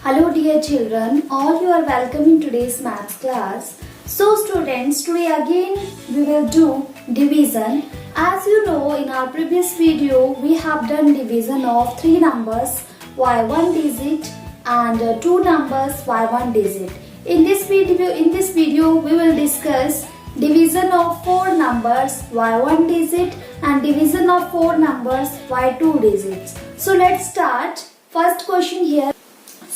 Hello dear children, all you are welcome in today's maths class. So students, today again we will do division. As you know, in our previous video we have done division of 3 numbers by 1 digit and 2 numbers by 1 digit. In this video we will discuss division of 4 numbers by 1 digit and division of 4 numbers by 2 digits. So let's start. First question here.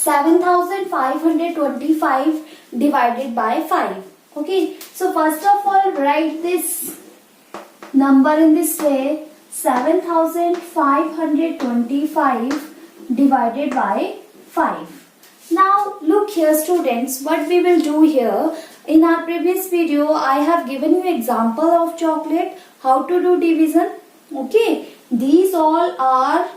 7525 divided by 5. Okay, so first of all write this number in this way. 7525 divided by 5. Now look here students, what we will do here. In our previous video I have given you example of chocolate, how to do division. Okay, these all are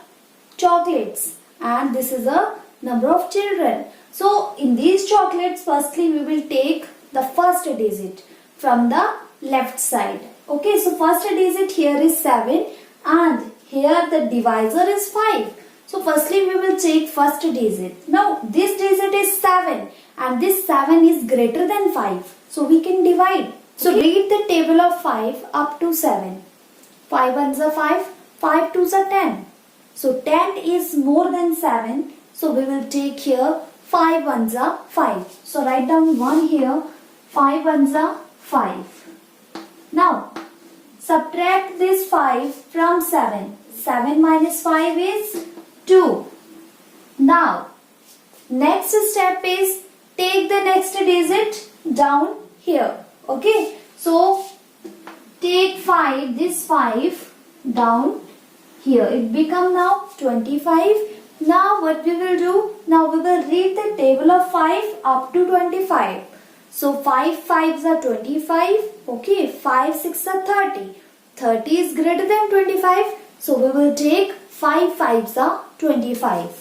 chocolates and this is a number of children. So in these chocolates, firstly we will take the first digit from the left side. Okay, so first digit here is 7 and here the divisor is 5. So firstly we will take first digit. Now this digit is 7 and this 7 is greater than 5. So we can divide. So read the table of 5 up to 7. 5 ones are 5, 5 twos are 10. So 10 is more than 7. So we will take here 5 ones are 5. So write down 1 here. 5 ones are 5. Now subtract this 5 from 7. 7 minus 5 is 2. Now next step is take the next digit down here. Okay. So take 5, this 5 down here. It become now 25. Now what we will do? Now we will read the table of 5 up to 25. So 5 5s are 25. Okay, 5 6 are 30. 30 is greater than 25. So we will take 5 5s are 25.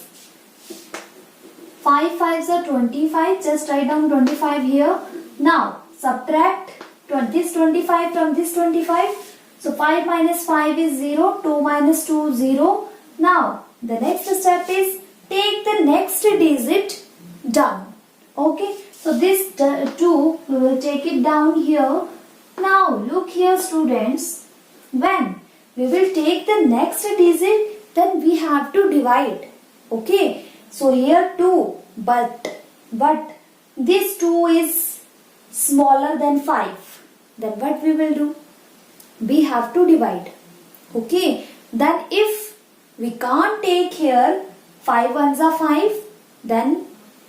5 5s are 25. Just write down 25 here. Now subtract this 25 from this 25. So 5 minus 5 is 0. 2 minus 2 0. Now the next step is take the next digit down. Okay, so this 2 we will take it down here. Now look here students, when we will take the next digit then we have to divide. Okay, so here 2 but this 2 is smaller than 5. Then what we will do? We have to divide. Okay, then if we can't take here 5 ones are 5, then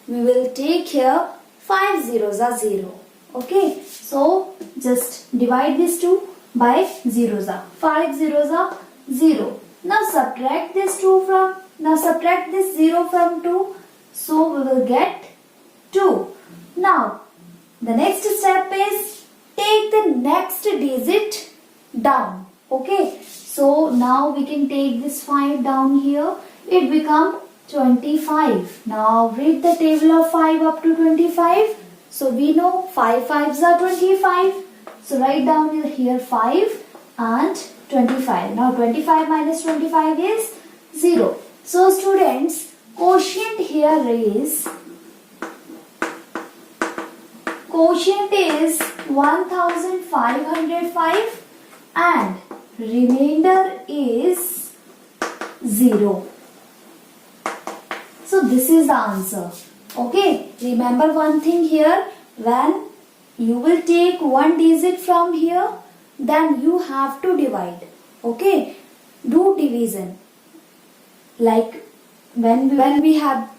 we will take here 5 zeros are 0. Okay, so just divide this 2 by zeros are 5 zeros are 0. Now subtract this 2 from, now subtract this 0 from 2. So we will get 2. Now the next step is take the next digit down. Okay, so now we can take this 5 down here. It become 25. Now read the table of 5 up to 25. So we know 5 5s are 25. So write down here 5 and 25. Now 25 minus 25 is 0. So students, quotient here is 1505 and remainder is 0. So this is the answer. Okay, remember one thing here, when you will take one digit from here, then you have to divide. Okay, do division. Like when we have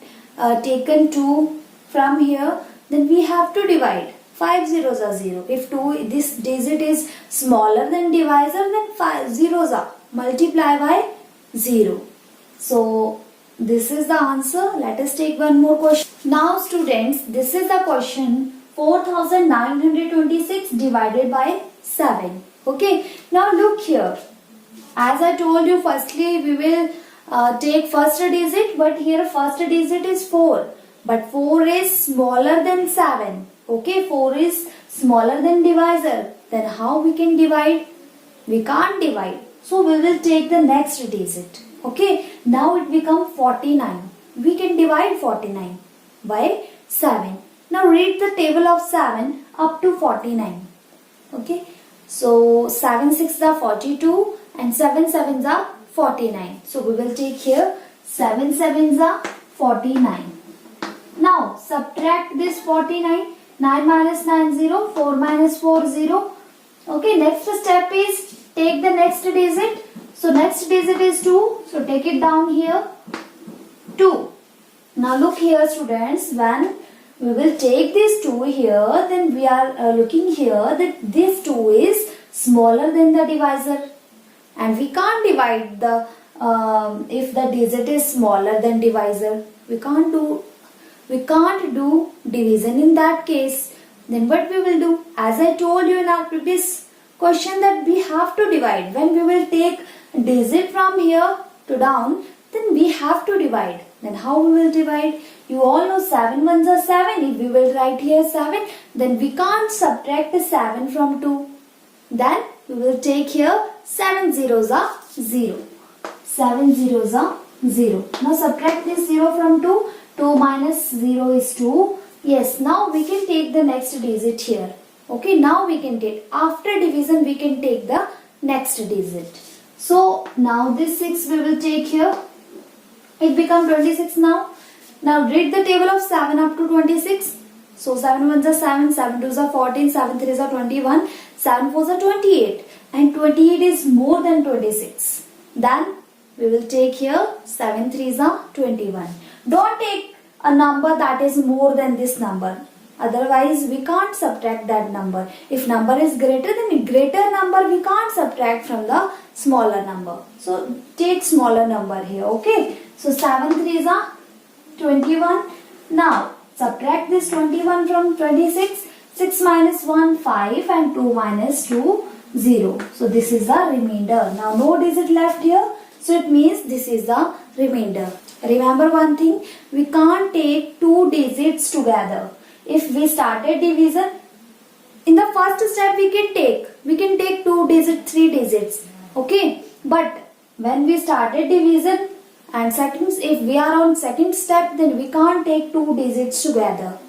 taken 2 from here, then we have to divide. 5 zeros are 0. If this digit is smaller than divisor, then 5 zeros are multiply by 0. So this is the answer. Let us take one more question. Now students, this is the question. 4926 divided by 7. Okay, now look here. As I told you, firstly we will take first digit, but here first digit is 4. But 4 is smaller than 7. Okay, 4 is smaller than divisor. Then how we can divide? We can't divide. So we will take the next digit. Okay, now it becomes 49. We can divide 49. by 7. Now read the table of 7 up to 49. Okay. So 7 6 are 42 and 7 7s are 49. So we will take here 7 7s are 49. Now subtract this 49. 9 minus 9 0. 4 minus 4 0. Okay. Next step is take the next digit. So next digit is 2. So take it down here. 2. Now look here students, when we will take this 2 here, then we are looking here that this 2 is smaller than the divisor, and we can't divide the if the digit is smaller than divisor. We can't do division in that case. Then what we will do? As I told you in our previous question that we have to divide. When we will take digit from here to down, then we have to divide. Then how we will divide? You all know 7 ones are 7. If we will write here 7, then we can't subtract the 7 from 2. Then we will take here 7 zeros are 0. 7 zeros are 0. Now subtract this 0 from 2. 2 minus 0 is 2. Yes, now we can take the next digit here. Okay, now we can take, after division we can take the next digit. So now this 6 we will take here. It becomes 26 now. Now read the table of 7 up to 26. So 7 ones are 7, 7 twos are 14, 7 threes are 21, 7 fours are 28. And 28 is more than 26. Then we will take here 7 threes are 21. Don't take a number that is more than this number. Otherwise we can't subtract that number. If number is greater than greater number, we can't subtract from the smaller number. So take smaller number here. Okay. So 7 threes are 21. Now subtract this 21 from 26. 6 minus 1 5 and 2 minus 2 0. So this is the remainder. Now no digit left here. So it means this is the remainder. Remember one thing. We can't take two digits together. If we started division, in the first step we can take 2 digits, 3 digits. Okay. But when we started division, and if we are on second step, then we can't take 2 digits together.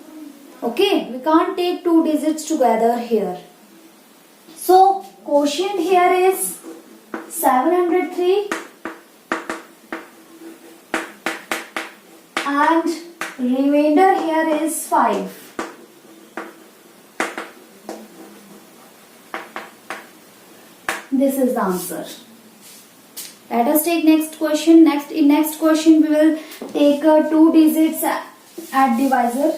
Okay, we can't take 2 digits together here. So quotient here is 703 and remainder here is 5. This is the answer. Let us take next question. In next question we will take 2 digits at divisor.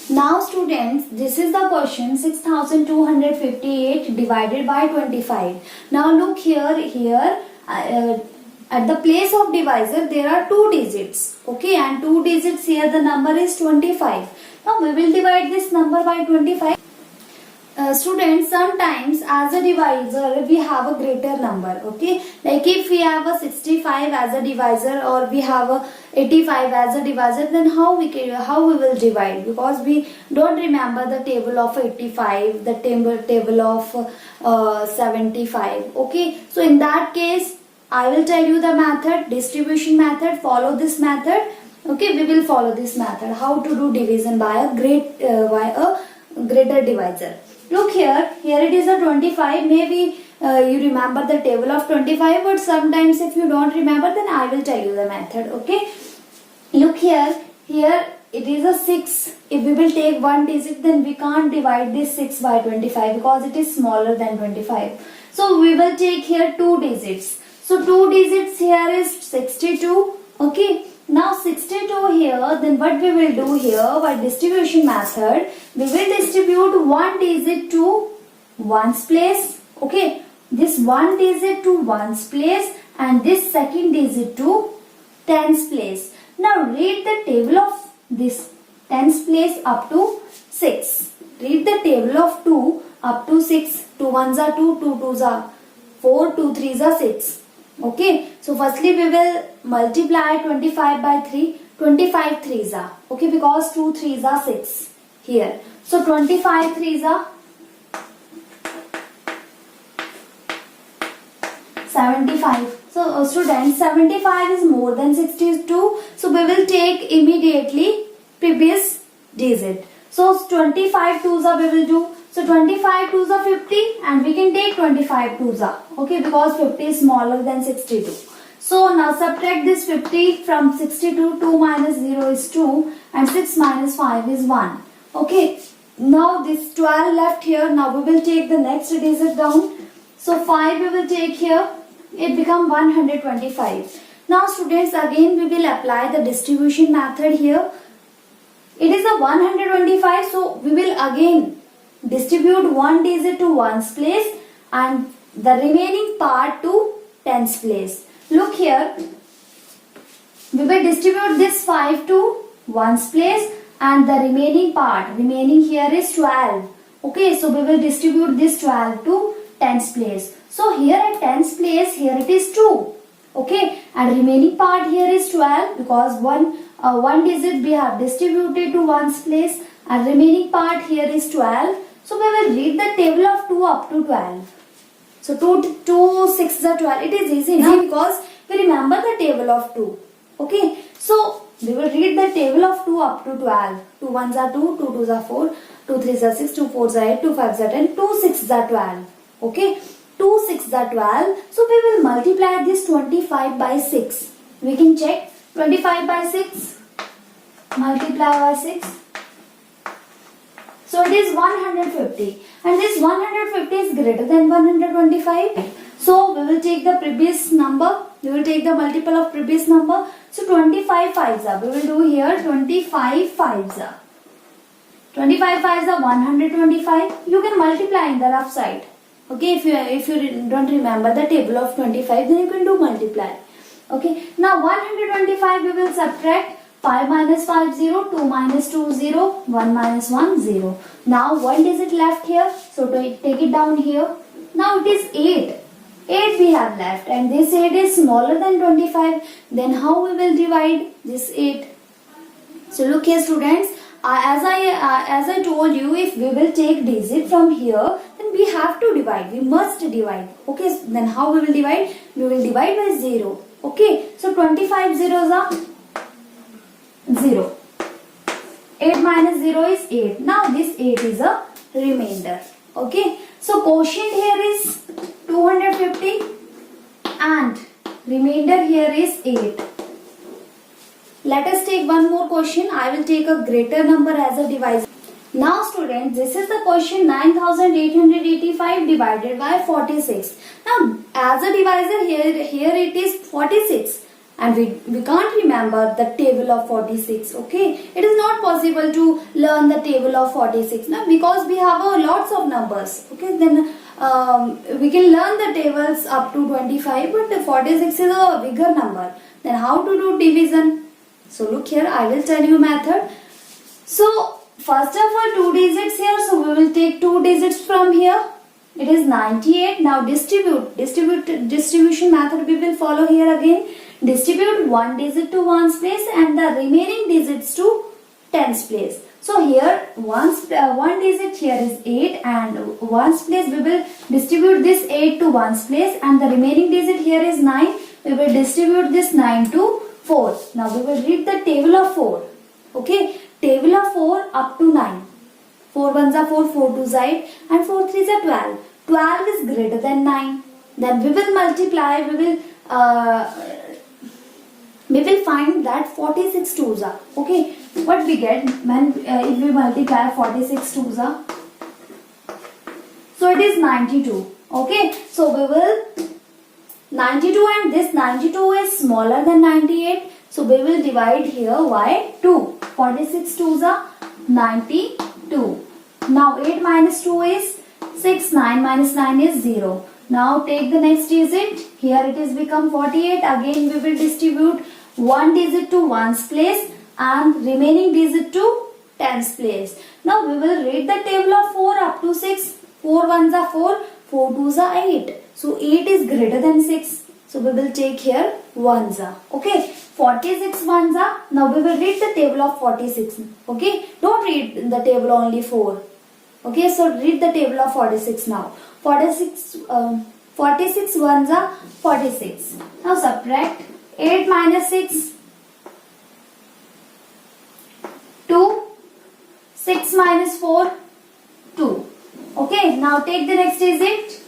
Now students, this is the question 6258 divided by 25. Now look here at the place of divisor there are 2 digits. Okay, and 2 digits here, the number is 25. Now we will divide this number by 25. Students, sometimes as a divisor we have a greater number. Okay, like if we have a 65 as a divisor or we have a 85 as a divisor, then how we will divide? Because we don't remember the table of 85, the table of 75. Okay, so in that case I will tell you the method, distribution method. Follow this method. Okay, we will follow this method, how to do division by a greater divisor. Look here it is a 25. Maybe you remember the table of 25, but sometimes if you don't remember, then I will tell you the method. Okay, look here it is a 6. If we will take one digit, then we can't divide this 6 by 25 because it is smaller than 25. So we will take here 2 digits. So 2 digits here is 62. Okay. Now 62 here, then what we will do here by distribution method, we will distribute one digit to ones place. Okay, this one digit to ones place and this second digit to tens place. Now read the table of this tens place up to 6. Read the table of 2 up to 6. 2 ones are 2, 2 twos are 4, 2 threes are 6. Okay, so firstly we will multiply 25 by 3. 25 threes are, okay, because 2 threes are 6 here. So 25 threes are 75. So students, 75 is more than 62. So we will take immediately previous digit. So 25 twos are we will do. So 25 twos are 50 and we can take 25 twos are. Okay, because 50 is smaller than 62. So now subtract this 50 from 62. 2 minus 0 is 2 and 6 minus 5 is 1. Okay, now this 12 left here. Now we will take the next digit down. So 5 we will take here. It become 125. Now students, again we will apply the distribution method here. It is a 125, so we will again distribute one digit to ones place and the remaining part to tens place. Look here, we will distribute this 5 to ones place and the remaining part, remaining here is 12. Okay, so we will distribute this 12 to tens place. So here at tens place, here it is 2. Okay, and remaining part here is 12 because one digit we have distributed to ones place and remaining part here is 12. So we will read the table of 2 up to 12. So 2 6 are 12. It is easy now because we remember the table of 2. Okay, so we will read the table of 2 up to 12. 2 1s are 2, 2 2s are 4, 2 3s are 6, 2 4s are 8, 2 5s are 10, 2 6s are 12. Okay, 2 6s are 12. So we will multiply this 25 by 6. We can check 25 by 6. Multiply by 6. So it is 150 and this 150 is greater than 125. So we will take the previous number. We will take the multiple of previous number. So 25 fives are. We will do here 25 fives are. 25 fives are 125. You can multiply in the rough side. Okay, if you don't remember the table of 25, then you can do multiply. Okay, now 125 we will subtract. 5 minus 5 0, 2 minus 2 0, 1 minus 1 0. Now one digit left here, so take it down here. Now it is 8. 8 we have left and this 8 is smaller than 25. Then how we will divide this 8? So look here students, as I told you, if we will take digit from here, then we have to divide. We must divide. Okay, then how we will divide? We will divide by 0. Okay, so 25 zeros are 0. 8 minus 0 is 8. Now this 8 is a remainder. Okay. So quotient here is 250 and remainder here is 8. Let us take one more question. I will take a greater number as a divisor. Now students, this is the question 9885 divided by 46. Now as a divisor here it is 46. And we can't remember the table of 46. Okay, it is not possible to learn the table of 46 now because we have lots of numbers. Okay, then we can learn the tables up to 25, but the 46 is a bigger number. Then how to do division? So look here, I will tell you method. So first of all, 2 digits here, so we will take 2 digits from here. It is 98. Now distribution method we will follow here again. Distribute one digit to ones place and the remaining digits to tens place. So here one digit here is 8 and ones place we will distribute this 8 to ones place and the remaining digit here is 9. We will distribute this 9 to 4. Now we will read the table of 4. Okay, table of 4 up to 9. 4 1s are 4, 4 2s are 8 and 4 3s are 12. 12 is greater than 9. Then we will multiply, we will find that 46 twos are. Okay, what we get when if we multiply 46 twos are? So it is 92. Okay, so we will 92 and this 92 is smaller than 98. So we will divide here by 2. 46 twos are 92. Now 8 minus 2 is 6. 9 minus 9 is 0. Now take the next digit. Here it is become 48. Again we will distribute one digit to ones place and remaining digit to tens place. Now we will read the table of 4 up to 6. 4 1s are 4, 4 2s are 8. So 8 is greater than 6. So we will take here 1s are. Okay, 46 1s are. Now we will read the table of 46. Okay, don't read the table only 4. Okay, so read the table of 46 now. 46 1s are 46. Now subtract 8 minus 6. 2 6 minus 4, 2. Okay, now take the next digit.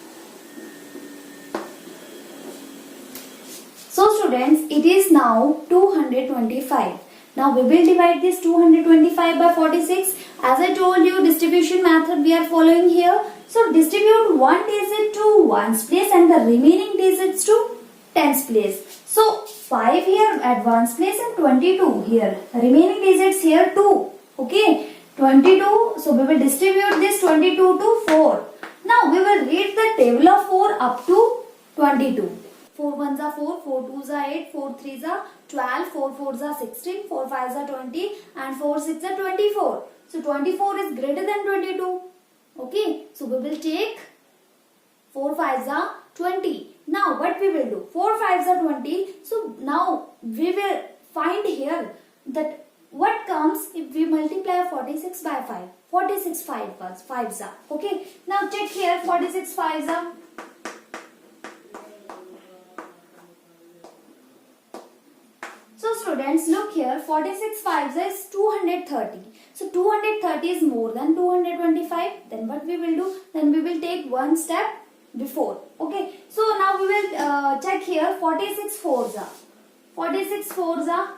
So students, it is now 225. Now we will divide this 225 by 46. As I told you, distribution method we are following here. So distribute one digit to ones place and the remaining digits to tens place. So 5 here at ones place and 22 here. Remaining digits here 2. Okay, 22. So we will distribute this 22 to 4. Now we will read the table of 4 up to 22. 4 ones are 4, 4 twos are 8, 4 threes are 12, 4 fours are 16, 4 fives are 20 and 4 six are 24. So 24 is greater than 22. Okay, so we will take 4 fives are 20. Now what we will do? 4 fives are 20. So now we will find here that what comes if we multiply 46 by 5. 46 fives are. Okay, now check here 46 fives are. So students, look here, 46 fives is 230. So 230 is more than 225. Then what we will do? Then we will take one step before. Okay. So now we will check here 46 fours are. 46 fours are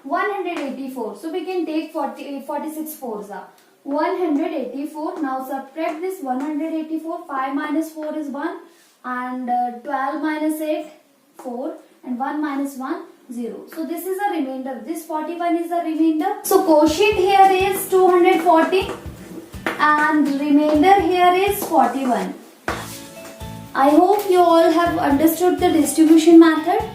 184. So we can take 46 fours are 184. Now subtract this 184. 5 minus 4 is 1. And 12 minus 8, 4 and 1 minus 1, 0. So this is a remainder. This 41 is a remainder. So quotient here is 240 and remainder here is 41. I hope you all have understood the distribution method.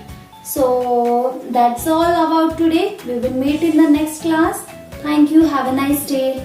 So that's all about today. We will meet in the next class. Thank you. Have a nice day.